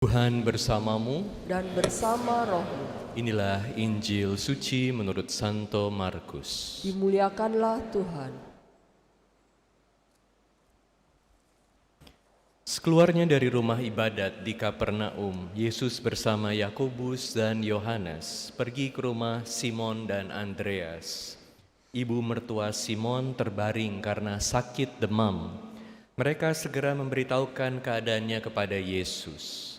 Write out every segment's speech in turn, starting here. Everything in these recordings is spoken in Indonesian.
Tuhan bersamamu. Dan bersama rohmu. Inilah Injil suci menurut Santo Markus. Dimuliakanlah Tuhan. Sekeluarnya dari rumah ibadat di Kapernaum, Yesus bersama Yakobus dan Yohanes pergi ke rumah Simon dan Andreas. Ibu mertua Simon terbaring karena sakit demam. Mereka segera memberitahukan keadaannya kepada Yesus.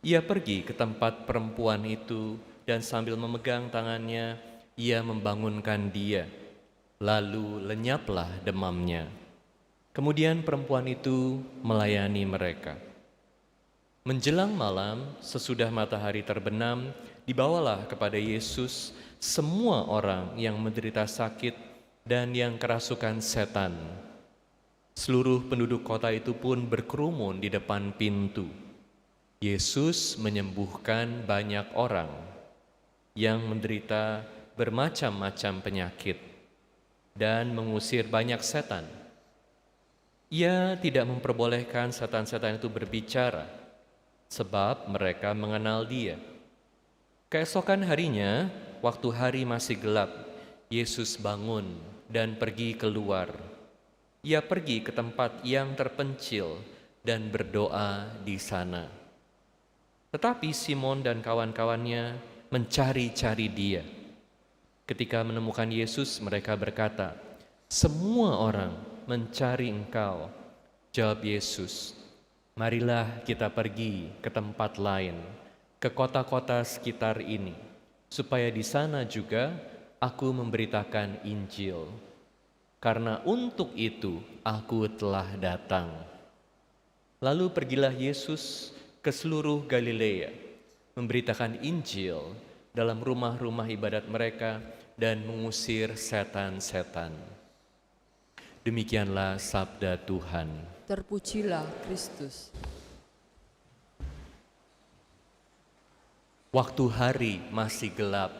Ia pergi ke tempat perempuan itu dan sambil memegang tangannya, ia membangunkan dia. Lalu lenyaplah demamnya. Kemudian perempuan itu melayani mereka. Menjelang malam, sesudah matahari terbenam, dibawalah kepada Yesus semua orang yang menderita sakit dan yang kerasukan setan. Seluruh penduduk kota itu pun berkerumun di depan pintu. Yesus menyembuhkan banyak orang yang menderita bermacam-macam penyakit dan mengusir banyak setan. Ia tidak memperbolehkan setan-setan itu berbicara, sebab mereka mengenal Dia. Keesokan harinya, waktu hari masih gelap, Yesus bangun dan pergi keluar. Ia pergi ke tempat yang terpencil dan berdoa di sana. Tetapi Simon dan kawan-kawannya mencari-cari Dia. Ketika menemukan Yesus, mereka berkata, "Semua orang mencari Engkau." Jawab Yesus, "Marilah kita pergi ke tempat lain, ke kota-kota sekitar ini, supaya di sana juga aku memberitakan Injil. Karena untuk itu aku telah datang." Lalu pergilah Yesus ke seluruh Galilea, memberitakan Injil dalam rumah-rumah ibadat mereka dan mengusir setan-setan. Demikianlah sabda Tuhan. Terpujilah Kristus. Waktu hari masih gelap,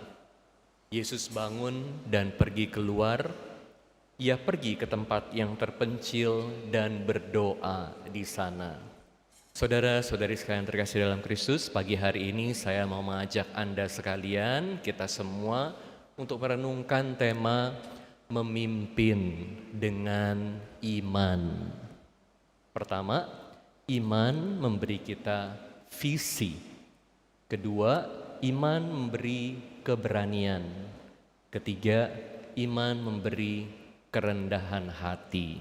Yesus bangun dan pergi keluar. Ia pergi ke tempat yang terpencil dan berdoa di sana. Saudara-saudari sekalian terkasih dalam Kristus, pagi hari ini saya mau mengajak Anda sekalian, kita semua, untuk merenungkan tema memimpin dengan iman. Pertama, iman memberi kita visi. Kedua, iman memberi keberanian. Ketiga, iman memberi kerendahan hati.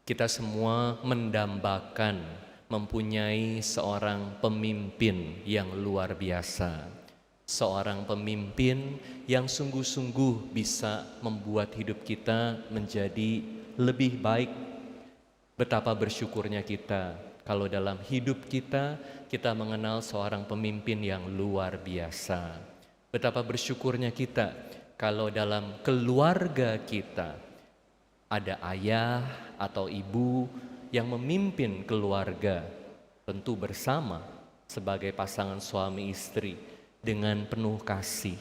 Kita semua mendambakan mempunyai seorang pemimpin yang luar biasa. Seorang pemimpin yang sungguh-sungguh bisa membuat hidup kita menjadi lebih baik. Betapa bersyukurnya kita kalau dalam hidup kita mengenal seorang pemimpin yang luar biasa. Betapa bersyukurnya kita kalau dalam keluarga kita ada ayah atau ibu yang memimpin keluarga, tentu bersama sebagai pasangan suami istri dengan penuh kasih.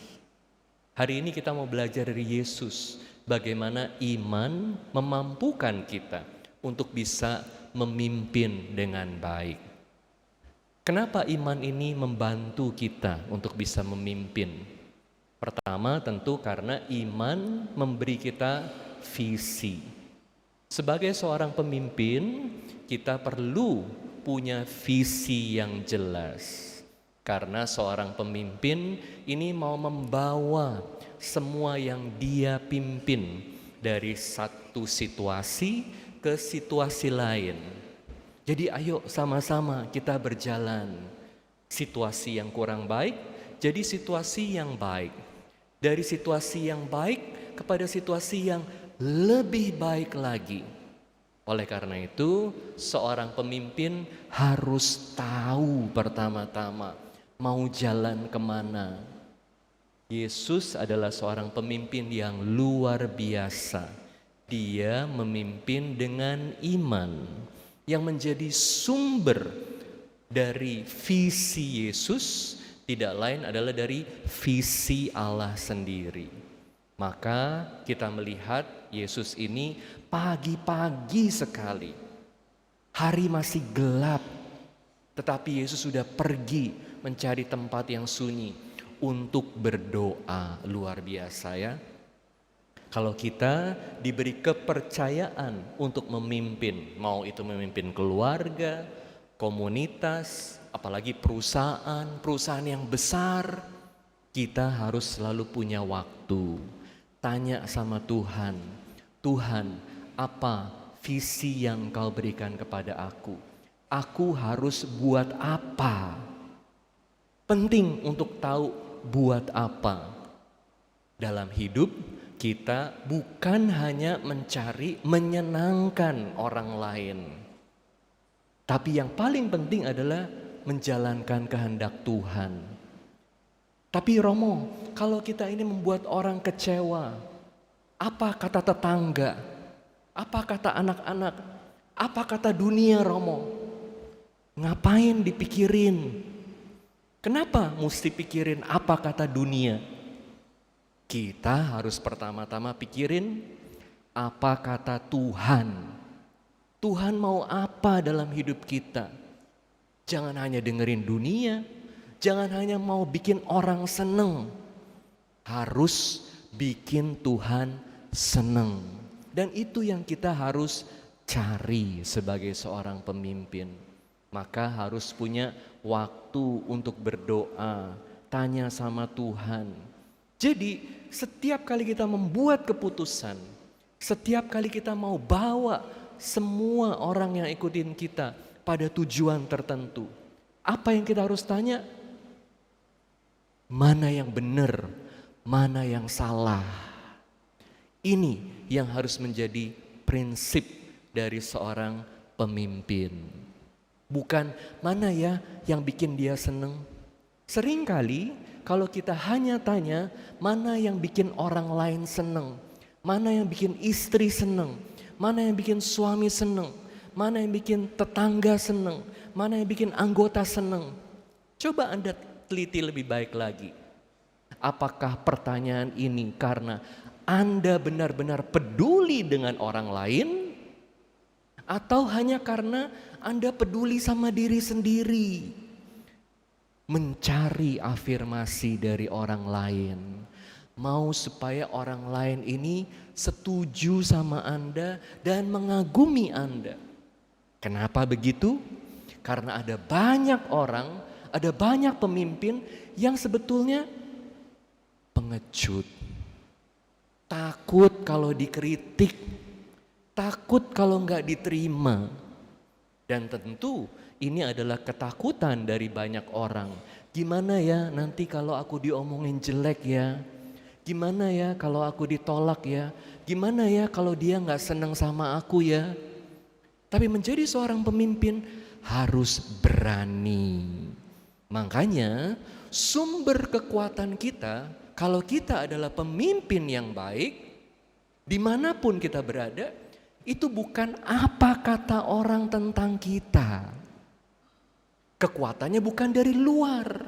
Hari ini kita mau belajar dari Yesus bagaimana iman memampukan kita untuk bisa memimpin dengan baik. Kenapa iman ini membantu kita untuk bisa memimpin? Pertama tentu karena iman memberi kita visi. Sebagai seorang pemimpin, kita perlu punya visi yang jelas. Karena seorang pemimpin ini mau membawa semua yang dia pimpin dari satu situasi ke situasi lain. Jadi ayo sama-sama kita berjalan. Situasi yang kurang baik jadi situasi yang baik. Dari situasi yang baik kepada situasi yang lebih baik lagi. Oleh karena itu, seorang pemimpin harus tahu pertama-tama mau jalan kemana. Yesus adalah seorang pemimpin yang luar biasa. Dia memimpin dengan iman yang menjadi sumber dari visi Yesus, tidak lain adalah dari visi Allah sendiri. Maka kita melihat Yesus ini pagi-pagi sekali, hari masih gelap, Tetapi Yesus sudah pergi mencari tempat yang sunyi untuk berdoa. Luar biasa ya. Kalau kita diberi kepercayaan untuk memimpin, mau itu memimpin keluarga, komunitas, apalagi perusahaan yang besar, kita harus selalu punya waktu. Tanya sama Tuhan, Tuhan, apa visi yang Kau berikan kepada aku? Aku harus buat apa? Penting untuk tahu buat apa. Dalam hidup kita bukan hanya mencari menyenangkan orang lain. Tapi yang paling penting adalah menjalankan kehendak Tuhan. Tapi Romo, kalau kita ini membuat orang kecewa, apa kata tetangga? Apa kata anak-anak? Apa kata dunia, Romo? Ngapain dipikirin? Kenapa mesti pikirin apa kata dunia? Kita harus pertama-tama pikirin apa kata Tuhan. Tuhan mau apa dalam hidup kita? Jangan hanya dengerin dunia, jangan hanya mau bikin orang seneng. Harus bikin Tuhan seneng. Dan itu yang kita harus cari sebagai seorang pemimpin. Maka harus punya waktu untuk berdoa, tanya sama Tuhan. Jadi setiap kali kita membuat keputusan, setiap kali kita mau bawa semua orang yang ikutin kita pada tujuan tertentu, apa yang kita harus tanya? Mana yang benar, mana yang salah? Ini yang harus menjadi prinsip dari seorang pemimpin. Bukan mana ya yang bikin dia seneng. Seringkali kalau kita hanya tanya mana yang bikin orang lain seneng, mana yang bikin istri seneng, mana yang bikin suami seneng, mana yang bikin tetangga seneng, mana yang bikin anggota seneng. Coba Anda teliti lebih baik lagi. Apakah pertanyaan ini karena Anda benar-benar peduli dengan orang lain? Atau hanya karena Anda peduli sama diri sendiri? Mencari afirmasi dari orang lain. Mau supaya orang lain ini setuju sama Anda dan mengagumi Anda. Kenapa begitu? Karena ada banyak orang, ada banyak pemimpin yang sebetulnya pengecut. Takut kalau dikritik, takut kalau nggak diterima. Dan tentu ini adalah ketakutan dari banyak orang. Gimana ya nanti kalau aku diomongin jelek ya? Gimana ya kalau aku ditolak ya? Gimana ya kalau dia nggak senang sama aku ya? Tapi menjadi seorang pemimpin harus berani. Makanya sumber kekuatan kita, kalau kita adalah pemimpin yang baik, dimanapun kita berada, itu bukan apa kata orang tentang kita. Kekuatannya bukan dari luar.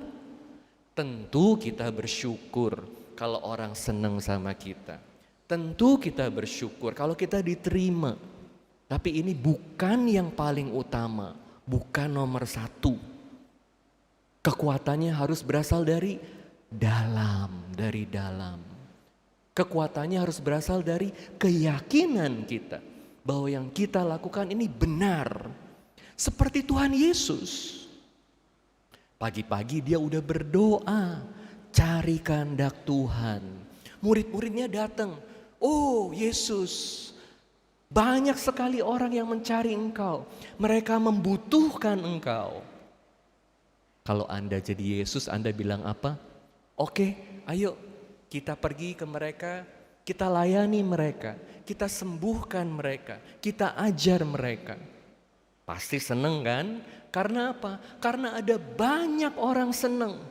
Tentu kita bersyukur kalau orang senang sama kita. Tentu kita bersyukur kalau kita diterima. Tapi ini bukan yang paling utama, bukan nomor satu. Kekuatannya harus berasal dari dalam. Kekuatannya harus berasal dari keyakinan kita bahwa yang kita lakukan ini benar. Seperti Tuhan Yesus. Pagi-pagi dia udah berdoa, cari kehendak Tuhan. Murid-muridnya datang. Oh Yesus, banyak sekali orang yang mencari Engkau. Mereka membutuhkan Engkau. Kalau Anda jadi Yesus, Anda bilang apa? Oke, ayo kita pergi ke mereka, kita layani mereka, kita sembuhkan mereka, kita ajar mereka. Pasti seneng kan? Karena apa? Karena ada banyak orang seneng.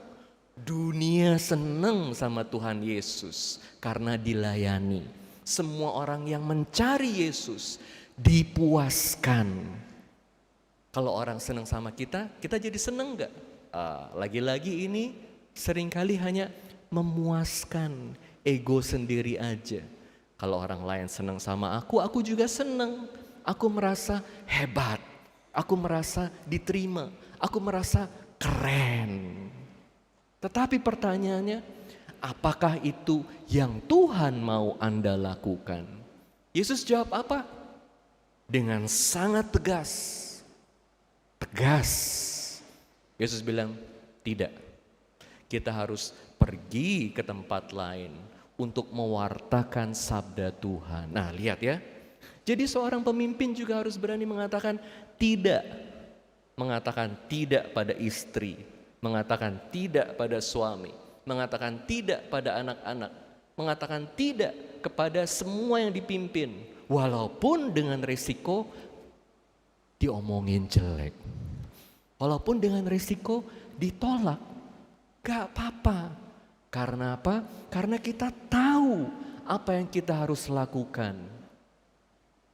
Dunia seneng sama Tuhan Yesus karena dilayani. Semua orang yang mencari Yesus dipuaskan. Kalau orang seneng sama kita jadi seneng gak? Lagi-lagi ini seringkali hanya memuaskan ego sendiri aja. Kalau orang lain seneng sama aku juga seneng. Aku merasa hebat, aku merasa diterima, aku merasa keren. Tetapi pertanyaannya, apakah itu yang Tuhan mau Anda lakukan? Yesus jawab apa? Dengan sangat tegas. Tegas. Yesus bilang, tidak. Kita harus pergi ke tempat lain untuk mewartakan sabda Tuhan. Nah, lihat ya. Jadi seorang pemimpin juga harus berani mengatakan tidak. Mengatakan tidak pada istri, mengatakan tidak pada suami, mengatakan tidak pada anak-anak, mengatakan tidak kepada semua yang dipimpin, walaupun dengan risiko diomongin jelek, walaupun dengan risiko ditolak. Gak apa-apa. Karena apa? Karena kita tahu apa yang kita harus lakukan.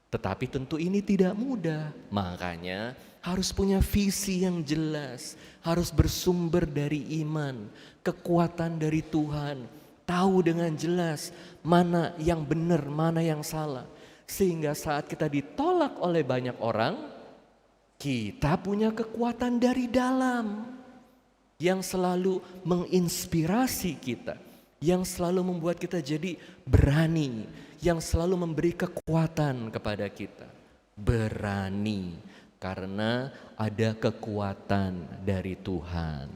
Tetapi tentu ini tidak mudah. Makanya harus punya visi yang jelas. Harus bersumber dari iman, kekuatan dari Tuhan. Tahu dengan jelas mana yang benar, mana yang salah. Sehingga saat kita ditolak oleh banyak orang, kita punya kekuatan dari dalam. Yang selalu menginspirasi kita, yang selalu membuat kita jadi berani, yang selalu memberi kekuatan kepada kita. Berani, karena ada kekuatan dari Tuhan.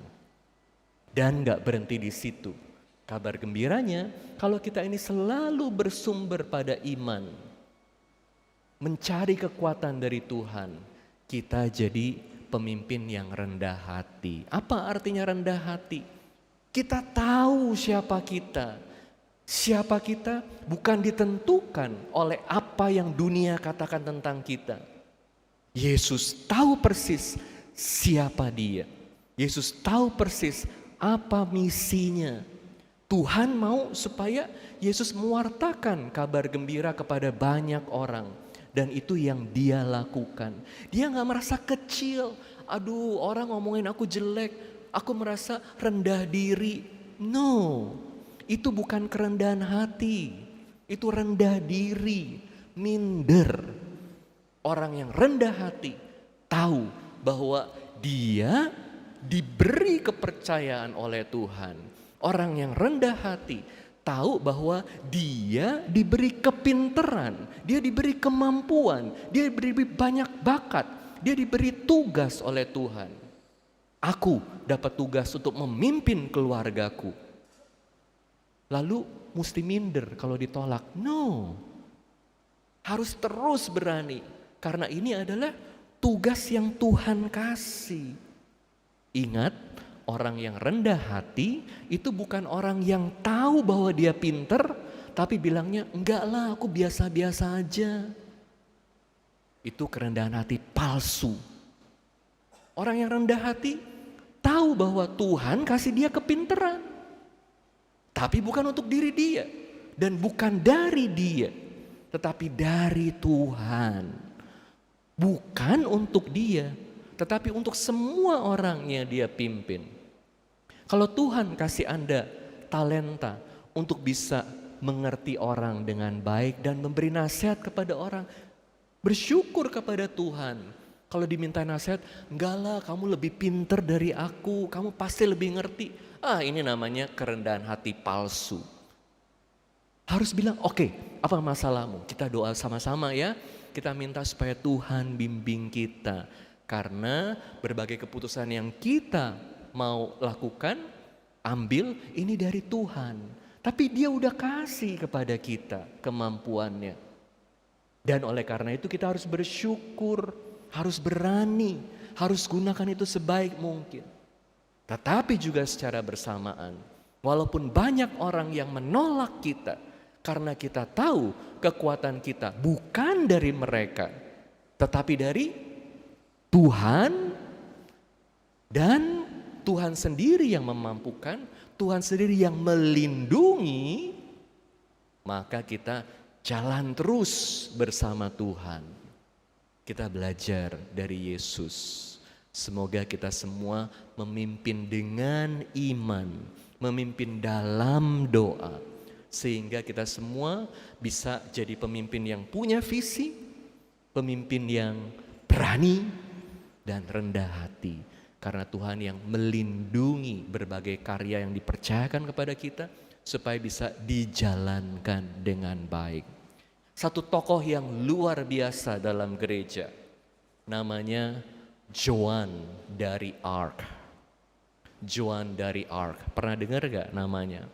Dan gak berhenti di situ. Kabar gembiranya, kalau kita ini selalu bersumber pada iman, mencari kekuatan dari Tuhan, kita jadi pemimpin yang rendah hati. Apa artinya rendah hati? Kita tahu siapa kita. Siapa kita bukan ditentukan oleh apa yang dunia katakan tentang kita. Yesus tahu persis siapa dia. Yesus tahu persis apa misinya. Tuhan mau supaya Yesus mewartakan kabar gembira kepada banyak orang. Dan itu yang dia lakukan. Dia gak merasa kecil. Aduh, orang ngomongin aku jelek. Aku merasa rendah diri. No, itu bukan kerendahan hati. Itu rendah diri, minder. Orang yang rendah hati tahu bahwa dia diberi kepercayaan oleh Tuhan. Orang yang rendah hati tahu bahwa dia diberi kepinteran, dia diberi kemampuan, dia diberi banyak bakat, dia diberi tugas oleh Tuhan. Aku dapat tugas untuk memimpin keluargaku. Lalu mesti minder kalau ditolak? No, harus terus berani karena ini adalah tugas yang Tuhan kasih. Ingat, orang yang rendah hati itu bukan orang yang tahu bahwa dia pinter, tapi bilangnya enggak lah, aku biasa-biasa aja. Itu kerendahan hati palsu. Orang yang rendah hati tahu bahwa Tuhan kasih dia kepinteran, tapi bukan untuk diri dia dan bukan dari dia, tetapi dari Tuhan. Bukan untuk dia, tetapi untuk semua orang yang dia pimpin. Kalau Tuhan kasih Anda talenta untuk bisa mengerti orang dengan baik dan memberi nasihat kepada orang, bersyukur kepada Tuhan. Kalau diminta nasihat, enggak lah kamu lebih pinter dari aku, kamu pasti lebih ngerti. Ini namanya kerendahan hati palsu. Harus bilang, oke, apa masalahmu? Kita doa sama-sama ya, kita minta supaya Tuhan bimbing kita. Karena berbagai keputusan yang kita mau lakukan, ambil ini dari Tuhan. Tapi dia udah kasih kepada kita kemampuannya. Dan oleh karena itu kita harus bersyukur, harus berani, harus gunakan itu sebaik mungkin. Tetapi juga secara bersamaan, walaupun banyak orang yang menolak kita, karena kita tahu kekuatan kita bukan dari mereka, tetapi dari Tuhan, dan Tuhan sendiri yang memampukan, Tuhan sendiri yang melindungi, maka kita jalan terus bersama Tuhan. Kita belajar dari Yesus. Semoga kita semua memimpin dengan iman, memimpin dalam doa. Sehingga kita semua bisa jadi pemimpin yang punya visi, pemimpin yang berani, dan rendah hati. Karena Tuhan yang melindungi berbagai karya yang dipercayakan kepada kita supaya bisa dijalankan dengan baik. Satu tokoh yang luar biasa dalam gereja, namanya Joan dari Arc. Joan dari Arc, pernah dengar gak namanya?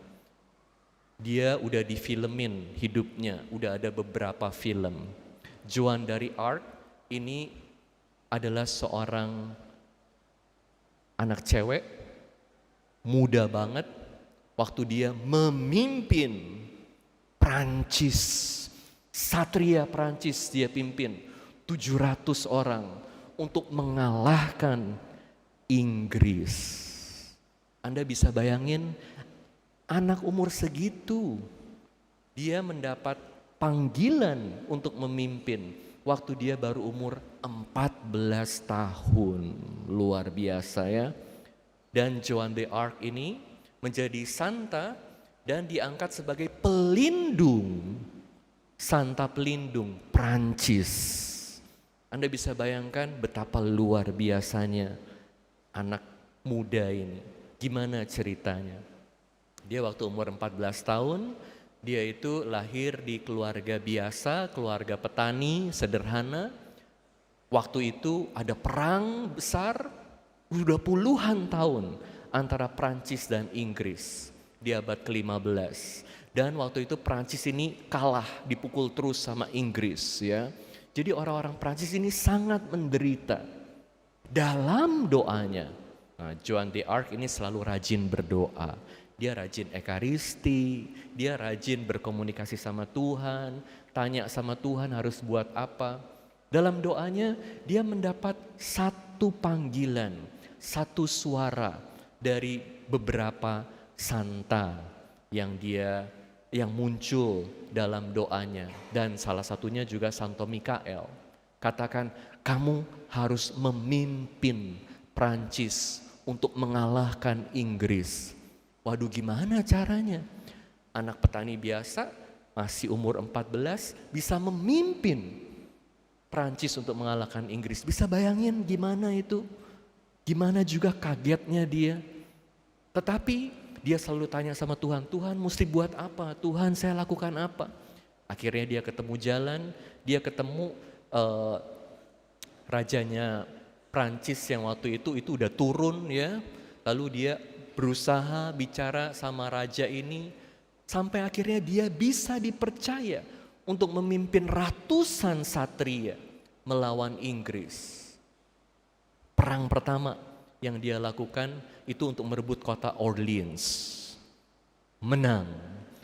Dia udah difilmin hidupnya, udah ada beberapa film. Joan dari Arc ini adalah seorang anak cewek, muda banget, waktu dia memimpin Prancis, Satria Prancis dia pimpin 700 orang untuk mengalahkan Inggris. Anda bisa bayangin anak umur segitu, dia mendapat panggilan untuk memimpin waktu dia baru umur 14 tahun. Luar biasa ya. Dan Joan d'Arc ini menjadi santa dan diangkat sebagai pelindung, santa pelindung Prancis. Anda bisa bayangkan betapa luar biasanya anak muda ini. Gimana ceritanya? Dia waktu umur 14 tahun, dia itu lahir di keluarga biasa, keluarga petani sederhana. Waktu itu ada perang besar, udah puluhan tahun antara Prancis dan Inggris di abad ke-15. Dan waktu itu Prancis ini kalah, dipukul terus sama Inggris ya. Jadi orang-orang Prancis ini sangat menderita. Dalam doanya, Joan d'Arc ini selalu rajin berdoa. Dia rajin ekaristi, dia rajin berkomunikasi sama Tuhan, tanya sama Tuhan harus buat apa. Dalam doanya dia mendapat satu panggilan, satu suara dari beberapa santa yang muncul dalam doanya. Dan salah satunya juga Santo Mikael. Katakan, kamu harus memimpin Prancis untuk mengalahkan Inggris. Waduh, gimana caranya? Anak petani biasa, masih umur 14, bisa memimpin Prancis untuk mengalahkan Inggris. Bisa bayangin gimana itu? Gimana juga kagetnya dia. Tetapi dia selalu tanya sama Tuhan, Tuhan mesti buat apa? Tuhan saya lakukan apa? Akhirnya dia ketemu jalan, dia ketemu rajanya Prancis yang waktu itu udah turun ya. Lalu dia berusaha bicara sama raja ini sampai akhirnya dia bisa dipercaya untuk memimpin ratusan satria melawan Inggris. Perang pertama yang dia lakukan itu untuk merebut kota Orleans. Menang.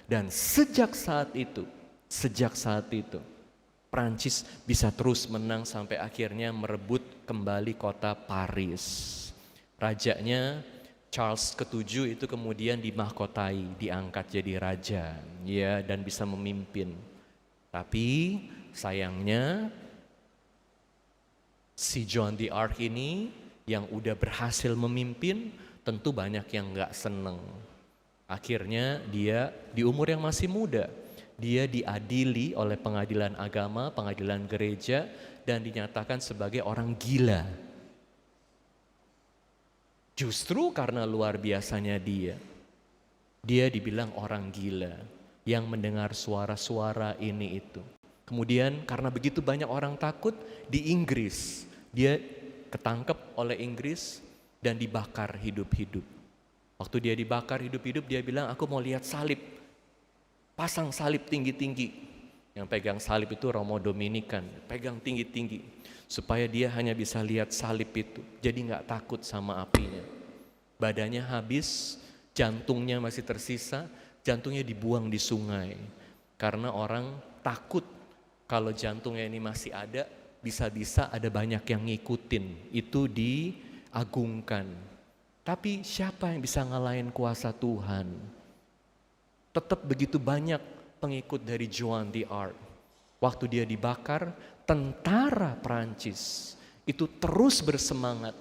Dan sejak saat itu Prancis bisa terus menang sampai akhirnya merebut kembali kota Paris. Rajanya Charles ke-7 itu kemudian dimahkotai, diangkat jadi raja, ya, dan bisa memimpin. Tapi sayangnya si Joan d'Arc ini yang udah berhasil memimpin, tentu banyak yang gak seneng. Akhirnya dia di umur yang masih muda, dia diadili oleh pengadilan agama, pengadilan gereja, dan dinyatakan sebagai orang gila. Justru karena luar biasanya dia dibilang orang gila yang mendengar suara-suara ini itu. Kemudian karena begitu banyak orang takut, di Inggris dia ketangkep oleh Inggris dan dibakar hidup-hidup. Waktu dia dibakar hidup-hidup, dia bilang, aku mau lihat salib, pasang salib tinggi-tinggi. Yang pegang salib itu Romo Dominikan, pegang tinggi-tinggi. Supaya dia hanya bisa lihat salib itu, jadi gak takut sama apinya. Badannya habis, jantungnya masih tersisa, jantungnya dibuang di sungai. Karena orang takut kalau jantungnya ini masih ada, bisa-bisa ada banyak yang ngikutin, itu diagungkan. Tapi siapa yang bisa ngalahin kuasa Tuhan? Tetap begitu banyak pengikut dari Joan d'Arc. Waktu dia dibakar, tentara Prancis itu terus bersemangat.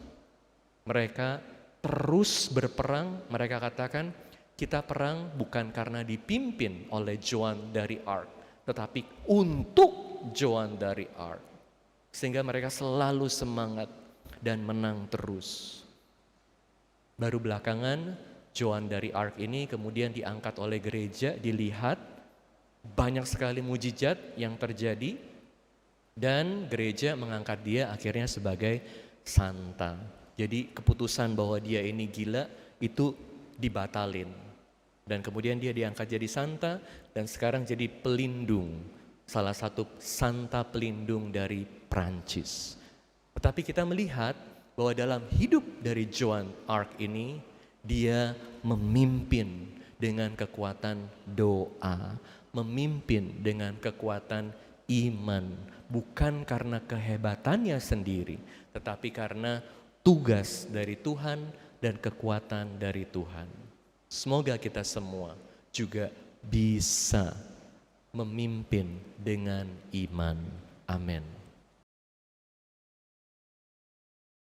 Mereka terus berperang, mereka katakan, kita perang bukan karena dipimpin oleh Joan d'Arc, tetapi untuk Joan d'Arc. Sehingga mereka selalu semangat. dan menang terus. Baru belakangan Joan dari Arc ini kemudian diangkat oleh gereja, dilihat banyak sekali mujizat yang terjadi dan gereja mengangkat dia akhirnya sebagai santa. Jadi keputusan bahwa dia ini gila itu dibatalin. Dan kemudian dia diangkat jadi santa dan sekarang jadi pelindung, salah satu santa pelindung dari Prancis. Tetapi kita melihat bahwa dalam hidup dari Joan Arc ini, dia memimpin dengan kekuatan doa, memimpin dengan kekuatan iman, bukan karena kehebatannya sendiri, tetapi karena tugas dari Tuhan dan kekuatan dari Tuhan. Semoga kita semua juga bisa memimpin dengan iman. Amin.